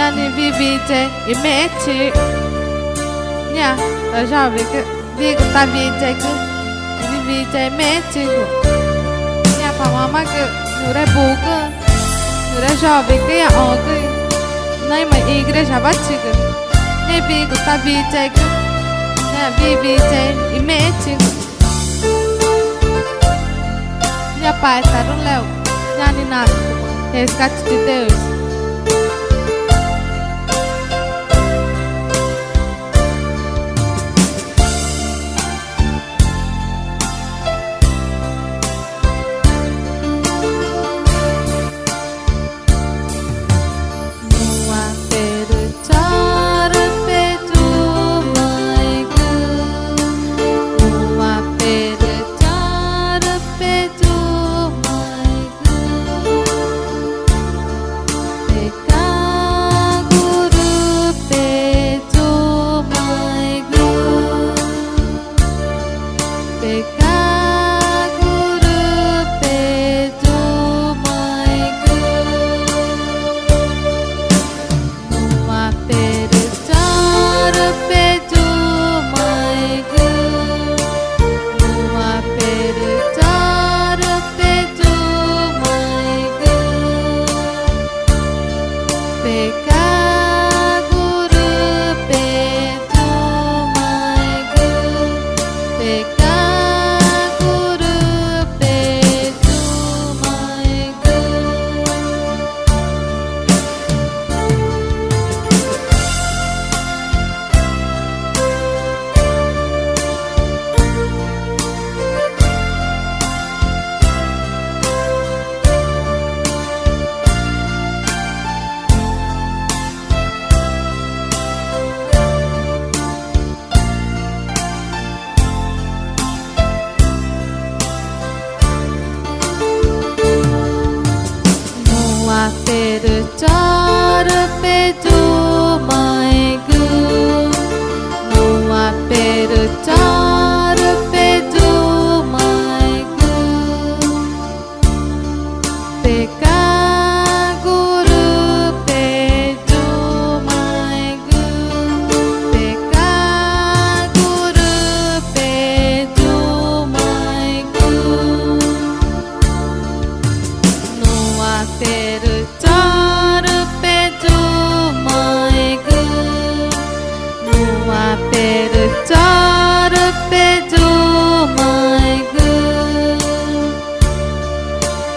Yani vivite e mete. Nha, eu já vi que digo tá vite que vivite e mete. Nha, pra mama que nure buga, nure jovem que é ontem. Nem uma igreja batida. Nem bigo tá vite que nha vivite e mete. Nha pai tá no léu, nha ni nada. Resgate de Deus.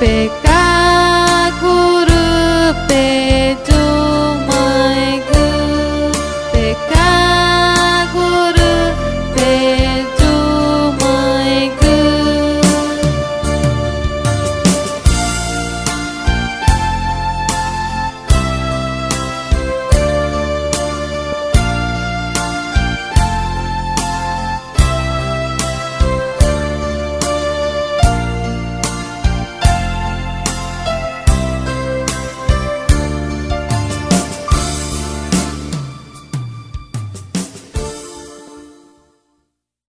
Big